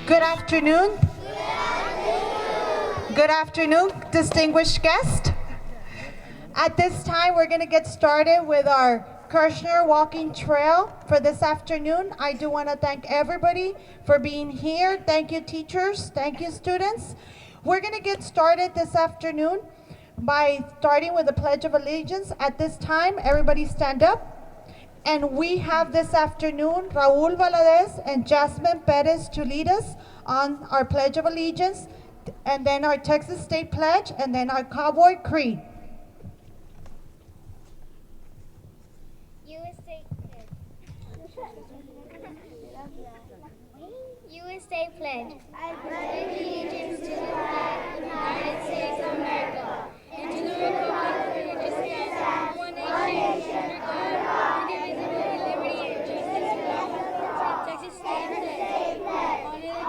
Good afternoon. Good afternoon, distinguished guest. At this time, we're going to get started with our Kirchner walking trail for this afternoon. I do want to thank everybody for being here. Thank you, teachers. Thank you, students. We're going to get started this afternoon by starting with the Pledge of Allegiance. At this time, everybody stand up. And we have this afternoon Raul Valadez and Jasmine Perez to lead us on our Pledge of Allegiance, and then our Texas State Pledge, and then our Cowboy Creed. USA USA Pledge. I pledge allegiance to the flag of the United States of America and to the republic for which it stands, one nation, under God, indivisible, with liberty and justice for all. Texas State Pledge.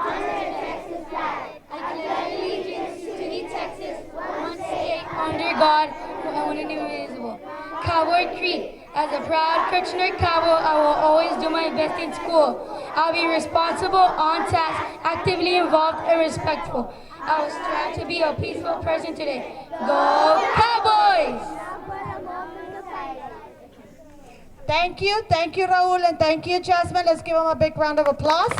Honor the Texas flag. I pledge allegiance to the Texas, one state, under God, one indivisible. Cowboy Creed. As a proud Kirchner cowboy, I will always do my best in school. I'll be responsible, on task, actively involved, and respectful. I will strive to be a peaceful person today. Go Cowboys! Thank you, Raul, and thank you, Jasmine. Let's give them a big round of applause.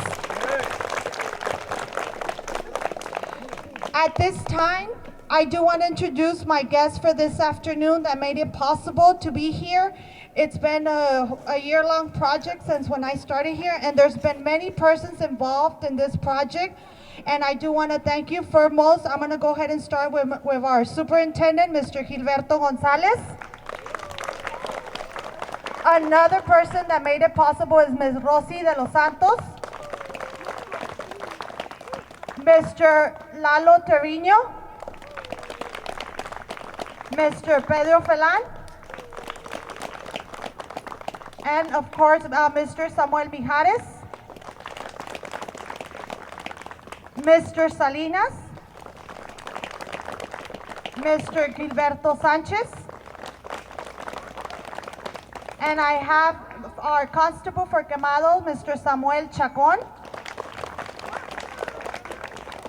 At this time, I do want to introduce my guests for this afternoon that made it possible to be here. It's been a year-long project since when I started here, and there's been many persons involved in this project. And I do want to thank you. Foremost, I'm going to go ahead and start with our superintendent, Mr. Gilberto Gonzalez. Another person that made it possible is Ms. Rosy de los Santos, Mr. Lalo Terriño, Mr. Pedro Felan, and of course, Mr. Samuel Mijares, Mr. Salinas, Mr. Gilberto Sanchez, and I have our constable for Quemado, Mr. Samuel Chacon.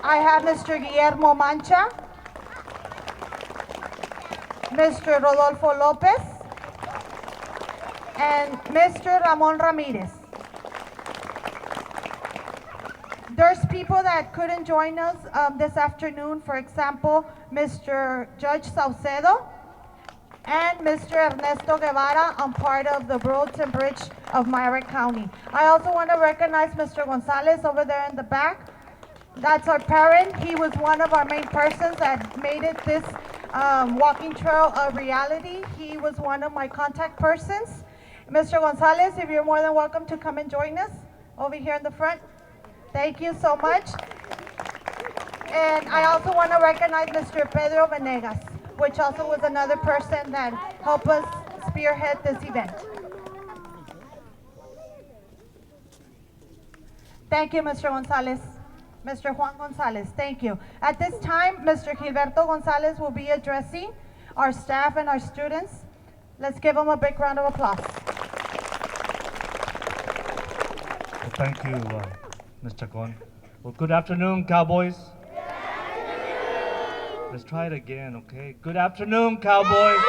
I have Mr. Guillermo Mancha, Mr. Rodolfo Lopez, and Mr. Ramon Ramirez. There's people that couldn't join us this afternoon. For example, Mr. Judge Saucedo and Mr. Ernesto Guevara on part of the Roads and Bridge of Myrick County. I also want to recognize Mr. Gonzalez over there in the back. That's our parent. He was one of our main persons that made it this walking trail a reality. He was one of my contact persons. Mr. Gonzalez, if you're more than welcome to come and join us over here in the front. Thank you so much. And I also want to recognize Mr. Pedro Venegas, which also was another person that helped us spearhead this event. Thank you, Mr. Gonzalez. Mr. Juan Gonzalez, thank you. At this time, Mr. Gilberto Gonzalez will be addressing our staff and our students. Let's give him a big round of applause. Well, thank you, Ms. Chacon. Well, good afternoon, Cowboys. Good afternoon. Let's try it again, okay? Good afternoon, Cowboys.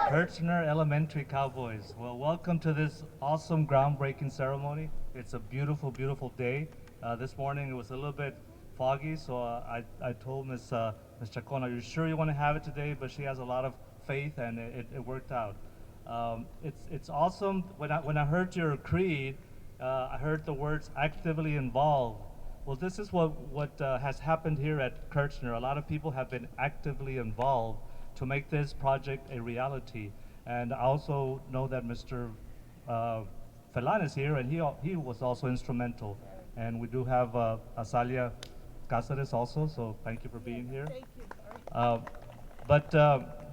Kirchner Elementary Cowboys. Well, welcome to this awesome groundbreaking ceremony. It's a beautiful, beautiful day. This morning it was a little bit foggy, so I told Ms. Chacon, are you sure you want to have it today? But she has a lot of faith, and it worked out. It's awesome. When I heard your creed, I heard the words actively involved. Well, this is what has happened here at Kirchner. A lot of people have been actively involved to make this project a reality. And I also know that Mr. Felan is here, and he was also instrumental. And we do have Azalia Cáceres also, so thank you for being here. Thank you. But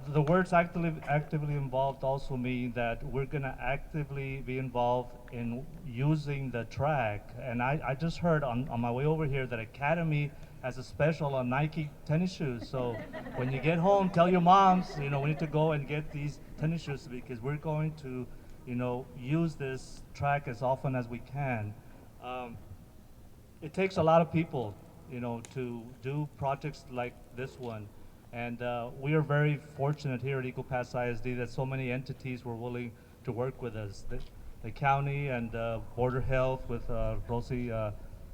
the words actively involved also mean that we're going to actively be involved in using the track. And I just heard on my way over here that Academy has a special on Nike tennis shoes. So when you get home, tell your moms, we need to go and get these tennis shoes because we're going to, use this track as often as we can. it takes a lot of people, to do projects like this one. And we are very fortunate here at Eagle Pass ISD that so many entities were willing to work with us. The county and Border Health with Rosie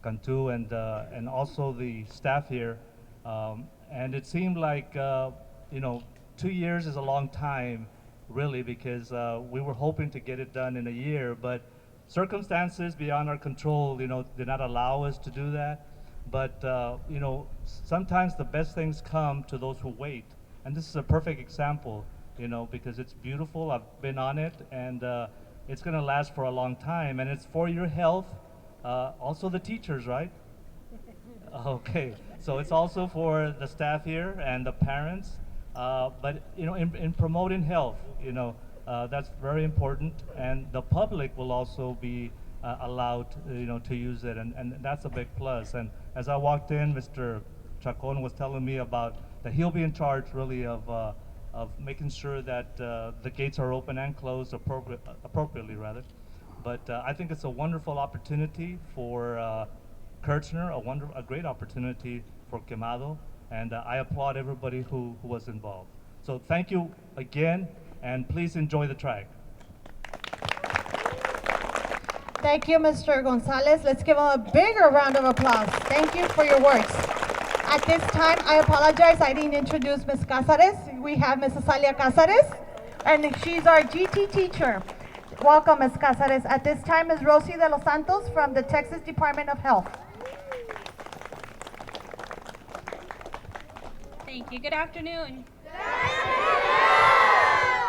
Cantu and also the staff here. And it seemed like, 2 years is a long time, really, because we were hoping to get it done in a year, but circumstances beyond our control, did not allow us to do that. But sometimes the best things come to those who wait, and this is a perfect example, because it's beautiful. I've been on it, and it's going to last for a long time, and it's for your health. Also, the teachers, right? Okay, so it's also for the staff here and the parents, but in promoting health, that's very important, and the public will also be allowed, to use it, and that's a big plus. And as I walked in, Mr. Chacon was telling me about that he'll be in charge really of making sure that the gates are open and closed appropriately, rather. But I think it's a wonderful opportunity for Kirchner, a great opportunity for Quemado, and I applaud everybody who was involved. So thank you again, and please enjoy the track. Thank you, Mr. Gonzalez. Let's give him a bigger round of applause. Thank you for your words. At this time, I apologize, I didn't introduce Ms. Cázares. We have Mrs. Alia Cázares, and she's our GT teacher. Welcome, Ms. Cázares. At this time, Ms. Rosie de los Santos from the Texas Department of Health. Thank you. Good afternoon.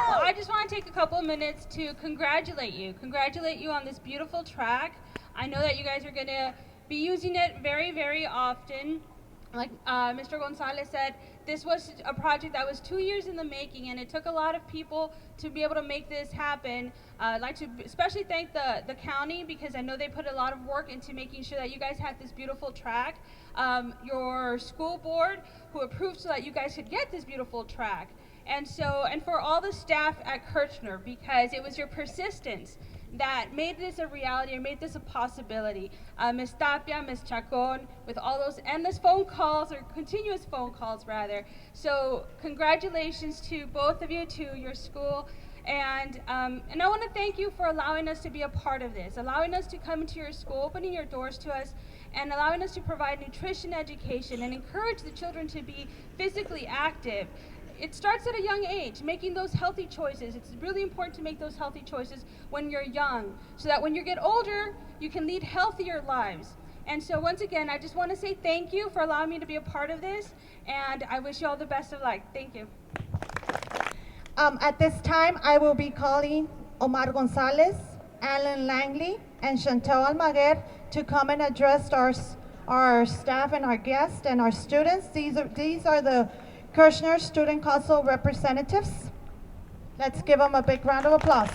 Well, I just want to take a couple of minutes to congratulate you on this beautiful track. I know that you guys are going to be using it very, very often. Like Mr. Gonzalez said, this was a project that was 2 years in the making, and it took a lot of people to be able to make this happen. I'd like to especially thank the county, because I know they put a lot of work into making sure that you guys had this beautiful track. Your school board, who approved so that you guys could get this beautiful track. And for all the staff at Kirchner, because it was your persistence that made this a reality or made this a possibility. Ms. Tapia, Ms. Chacon, with all those endless phone calls, or continuous phone calls rather. So congratulations to both of you, to your school. And I want to thank you for allowing us to be a part of this, allowing us to come into your school, opening your doors to us, and allowing us to provide nutrition education and encourage the children to be physically active. It starts at a young age, making those healthy choices. It's really important to make those healthy choices when you're young, so that when you get older, you can lead healthier lives. And so once again, I just want to say thank you for allowing me to be a part of this, and I wish you all the best of luck. Thank you. At this time, I will be calling Omar Gonzalez, Alan Langley, and Chantel Almaguer to come and address our staff and our guests and our students. These are the Kirchner Student Council representatives. Let's give them a big round of applause.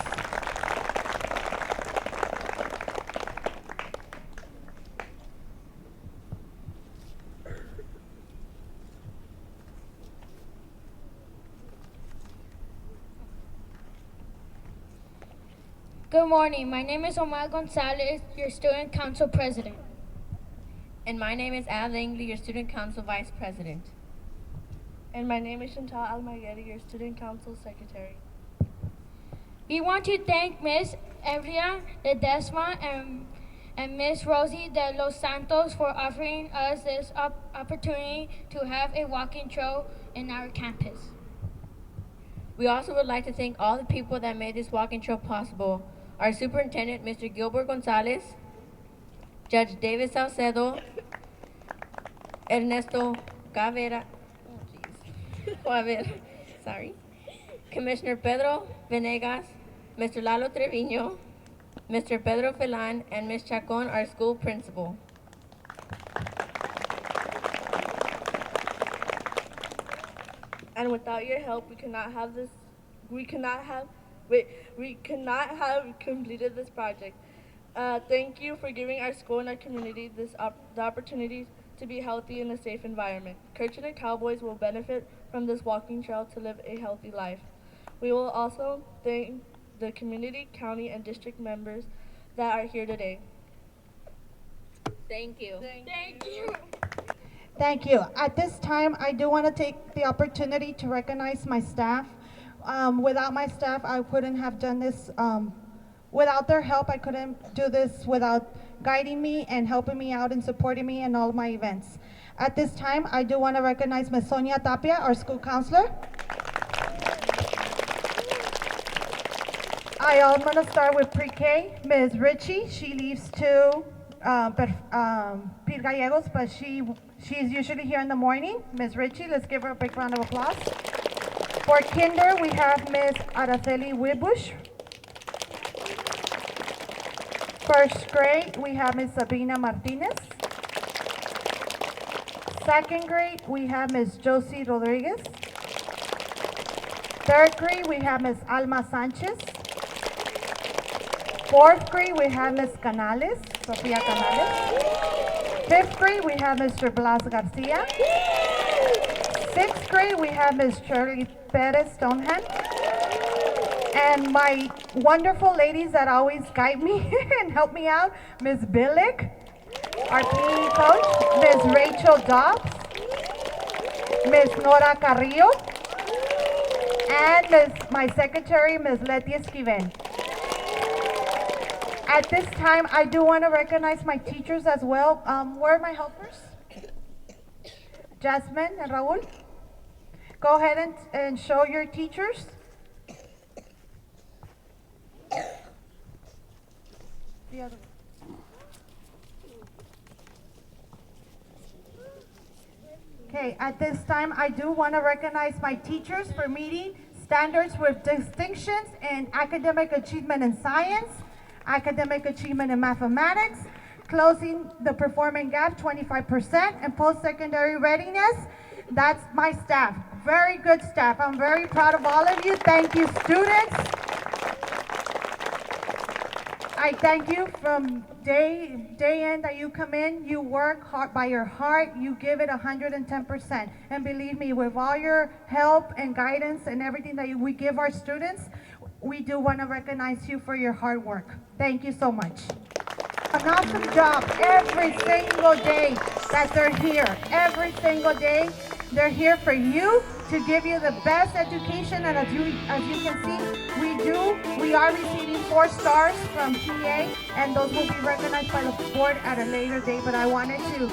Good morning. My name is Omar Gonzalez, your Student Council President. And my name is Al Langley, your Student Council Vice President. And my name is Chantal Almaguer, your Student Council Secretary. We want to thank Ms. Evria Ledesma and Ms. Rosie de los Santos for offering us this opportunity to have a walking trail in our campus. We also would like to thank all the people that made this walking trail possible. Our Superintendent, Mr. Gilbert Gonzalez, Judge David Salcedo, Ernesto Guevara, Commissioner Pedro Venegas, Mr. Lalo Treviño, Mr. Pedro Felan, and Ms. Chacon, our school principal. And without your help, we could not have completed this project. Thank you for giving our school and our community the opportunity to be healthy in a safe environment. Kirchner Cowboys will benefit from this walking trail to live a healthy life. We will also thank the community, county, and district members that are here today. Thank you. Thank you. Thank you. At this time, I do want to take the opportunity to recognize my staff. Without my staff, I couldn't have done this. Without their help, I couldn't do this without guiding me and helping me out and supporting me in all of my events. At this time, I do want to recognize Ms. Sonia Tapia, our school counselor. I'm going to start with pre-K. Ms. Ritchie, she leaves to Pir Gallegos, but she's usually here in the morning. Ms. Ritchie, let's give her a big round of applause. For kinder, we have Ms. Araceli Wibush. First grade, we have Ms. Sabina Martinez. Second grade, we have Ms. Josie Rodriguez. Third grade, we have Ms. Alma Sanchez. Fourth grade, we have Ms. Canales, Sofia Canales. Fifth grade, we have Mr. Blas Garcia. Sixth grade, we have Ms. Shirley Perez Stonehand. And my wonderful ladies that always guide me and help me out, Ms. Billick, our PE coach, Ms. Rachel Dobbs, Ms. Nora Carrillo, and my secretary, Ms. Letty Esquivel. At this time, I do want to recognize my teachers as well. Where are my helpers? Jasmine and Raul. Go ahead and show your teachers. The other one. Okay, at this time, I do want to recognize my teachers for meeting standards with distinctions in academic achievement in science, academic achievement in mathematics, closing the performing gap 25%, and post-secondary readiness. That's my staff. Very good staff. I'm very proud of all of you. Thank you, students. I thank you from day in that you come in, you work hard by your heart, you give it 110%. And believe me, with all your help and guidance and everything that we give our students, we do want to recognize you for your hard work. Thank you so much. An awesome job every single day that they're here. Every single day, they're here for you to give you the best education. And as you can see, we are receiving 4 stars from TA, and those will be recognized by the board at a later date. But I wanted to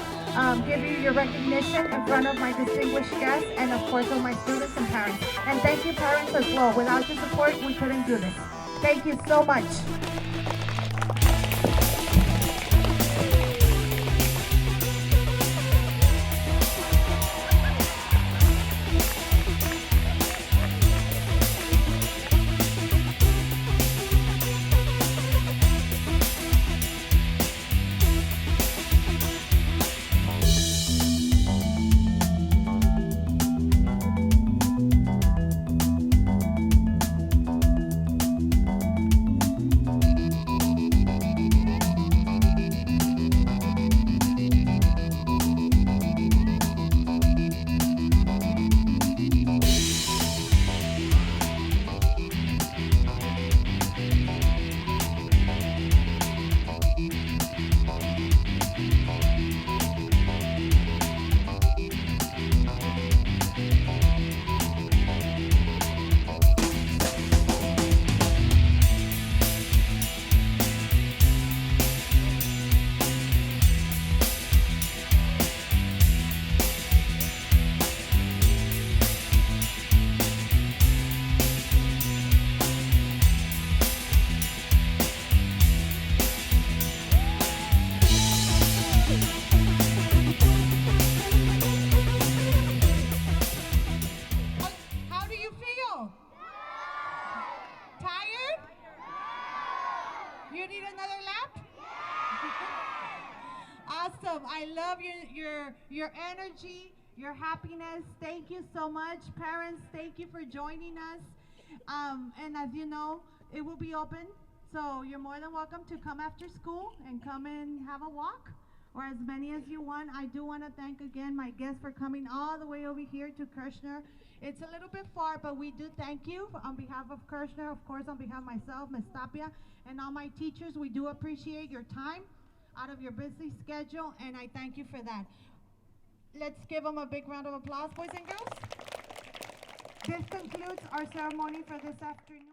give you your recognition in front of my distinguished guests and of course of my students and parents. And thank you, parents, as well. Without your support, we couldn't do this. Thank you so much. Awesome. I love your energy, your happiness. Thank you so much. Parents, thank you for joining us. And as you know, it will be open, so you're more than welcome to come after school and come and have a walk, or as many as you want. I do want to thank again my guests for coming all the way over here to Kirchner. It's a little bit far, but we do thank you on behalf of Kirchner, of course, on behalf of myself, Ms. Tapia, and all my teachers. We do appreciate your time. out of your busy schedule, and I thank you for that. Let's give them a big round of applause, boys and girls. This concludes our ceremony for this afternoon.